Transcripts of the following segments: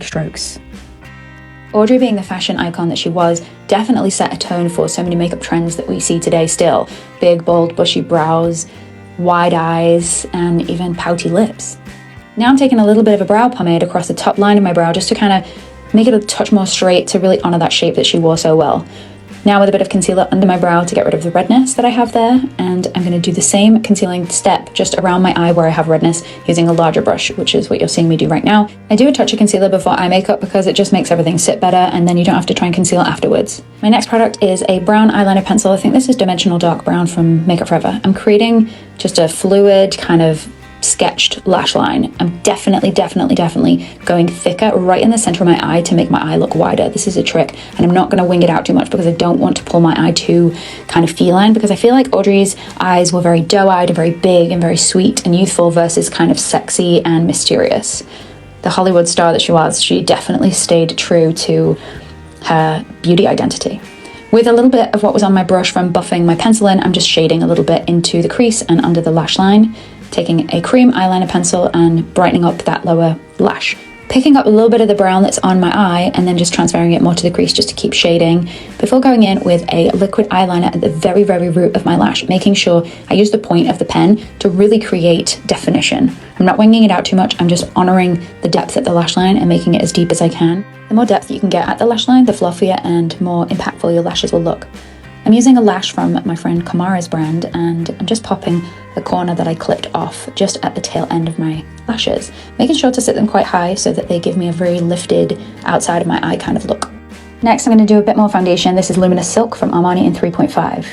strokes. Audrey, being the fashion icon that she was, definitely set a tone for so many makeup trends that we see today still. Big, bold, bushy brows, wide eyes, and even pouty lips. Now I'm taking a little bit of a brow pomade across the top line of my brow just to kind of make it a touch more straight to really honor that shape that she wore so well. Now with a bit of concealer under my brow to get rid of the redness that I have there, and I'm going to do the same concealing step just around my eye where I have redness using a larger brush, which is what you're seeing me do right now. I do a touch of concealer before eye makeup because it just makes everything sit better, and then you don't have to try and conceal afterwards. My next product is a brown eyeliner pencil. I think this is Dimensional Dark Brown from Makeup Forever. I'm creating just a fluid kind of sketched lash line. I'm definitely going thicker right in the center of my eye to make my eye look wider. This is a trick, and I'm not going to wing it out too much because I don't want to pull my eye too kind of feline, because I feel like Audrey's eyes were very doe-eyed and very big and very sweet and youthful versus kind of sexy and mysterious. The Hollywood star that she was, she definitely stayed true to her beauty identity. With a little bit of what was on my brush from buffing my pencil in, I'm just shading a little bit into the crease and under the lash line, taking a cream eyeliner pencil and brightening up that lower lash. Picking up a little bit of the brown that's on my eye and then just transferring it more to the crease just to keep shading before going in with a liquid eyeliner at the very root of my lash, making sure I use the point of the pen to really create definition. I'm not winging it out too much, I'm just honoring the depth at the lash line and making it as deep as I can. The more depth you can get at the lash line, the fluffier and more impactful your lashes will look. I'm using a lash from my friend Kamara's brand, and I'm just popping the corner that I clipped off just at the tail end of my lashes, making sure to sit them quite high so that they give me a very lifted outside of my eye kind of look. Next, I'm going to do a bit more foundation. This is Luminous Silk from Armani in 3.5.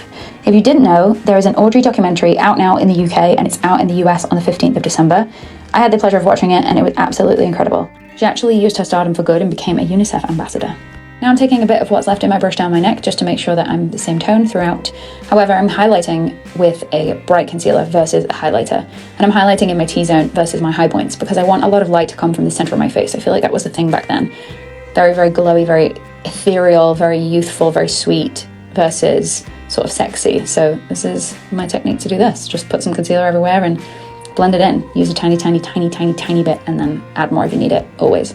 If you didn't know, there is an Audrey documentary out now in the UK, and it's out in the US on the 15th of December. I had the pleasure of watching it, and it was absolutely incredible. She actually used her stardom for good and became a UNICEF ambassador. Now I'm taking a bit of what's left in my brush down my neck just to make sure that I'm the same tone throughout. However, I'm highlighting with a bright concealer versus a highlighter. And I'm highlighting in my T-zone versus my high points because I want a lot of light to come from the center of my face. I feel like that was the thing back then. Very glowy, very ethereal, very youthful, very sweet versus sort of sexy. So this is my technique to do this. Just put some concealer everywhere and blend it in. Use a tiny bit and then add more if you need it, always.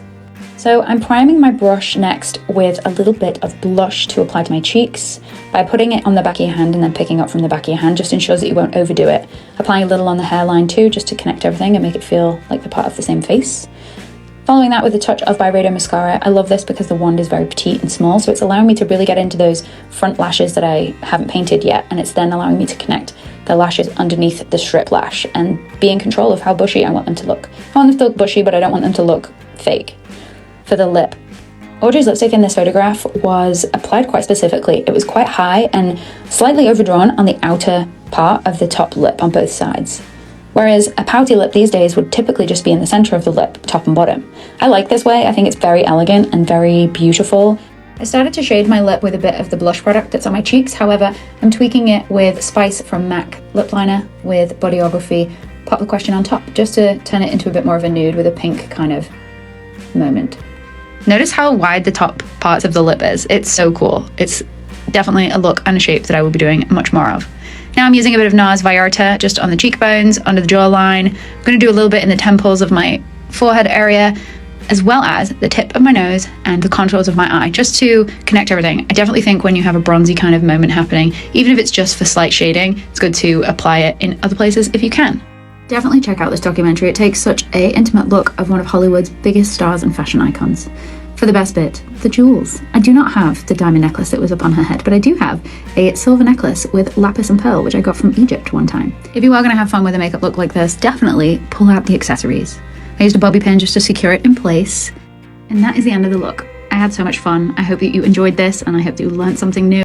So I'm priming my brush next with a little bit of blush to apply to my cheeks. By putting it on the back of your hand and then picking up from the back of your hand just ensures that you won't overdo it. Applying a little on the hairline too, just to connect everything and make it feel like they're part of the same face. Following that with a touch of Byredo mascara. I love this because the wand is very petite and small, so it's allowing me to really get into those front lashes that I haven't painted yet, and it's then allowing me to connect the lashes underneath the strip lash and be in control of how bushy I want them to look. I want them to look bushy, but I don't want them to look fake. For the lip, Audrey's lipstick in this photograph was applied quite specifically. It was quite high and slightly overdrawn on the outer part of the top lip on both sides. Whereas a pouty lip these days would typically just be in the center of the lip, top and bottom. I like this way. I think it's very elegant and very beautiful. I started to shade my lip with a bit of the blush product that's on my cheeks. However, I'm tweaking it with Spice from MAC lip liner with Bodyography Pop the Question on top, just to turn it into a bit more of a nude with a pink kind of moment. Notice how wide the top parts of the lip is. It's so cool. It's definitely a look and a shape that I will be doing much more of. Now I'm using a bit of NARS Vallarta just on the cheekbones, under the jawline. I'm going to do a little bit in the temples of my forehead area, as well as the tip of my nose and the contours of my eye, just to connect everything. I definitely think when you have a bronzy kind of moment happening, even if it's just for slight shading, it's good to apply it in other places if you can. Definitely check out this documentary. It takes such an intimate look of one of Hollywood's biggest stars and fashion icons. For the best bit, the jewels. I do not have the diamond necklace that was upon her head, but I do have a silver necklace with lapis and pearl, which I got from Egypt one time. If you are going to have fun with a makeup look like this, definitely pull out the accessories. I used a bobby pin just to secure it in place. And that is the end of the look. I had so much fun. I hope that you enjoyed this, and I hope that you learned something new.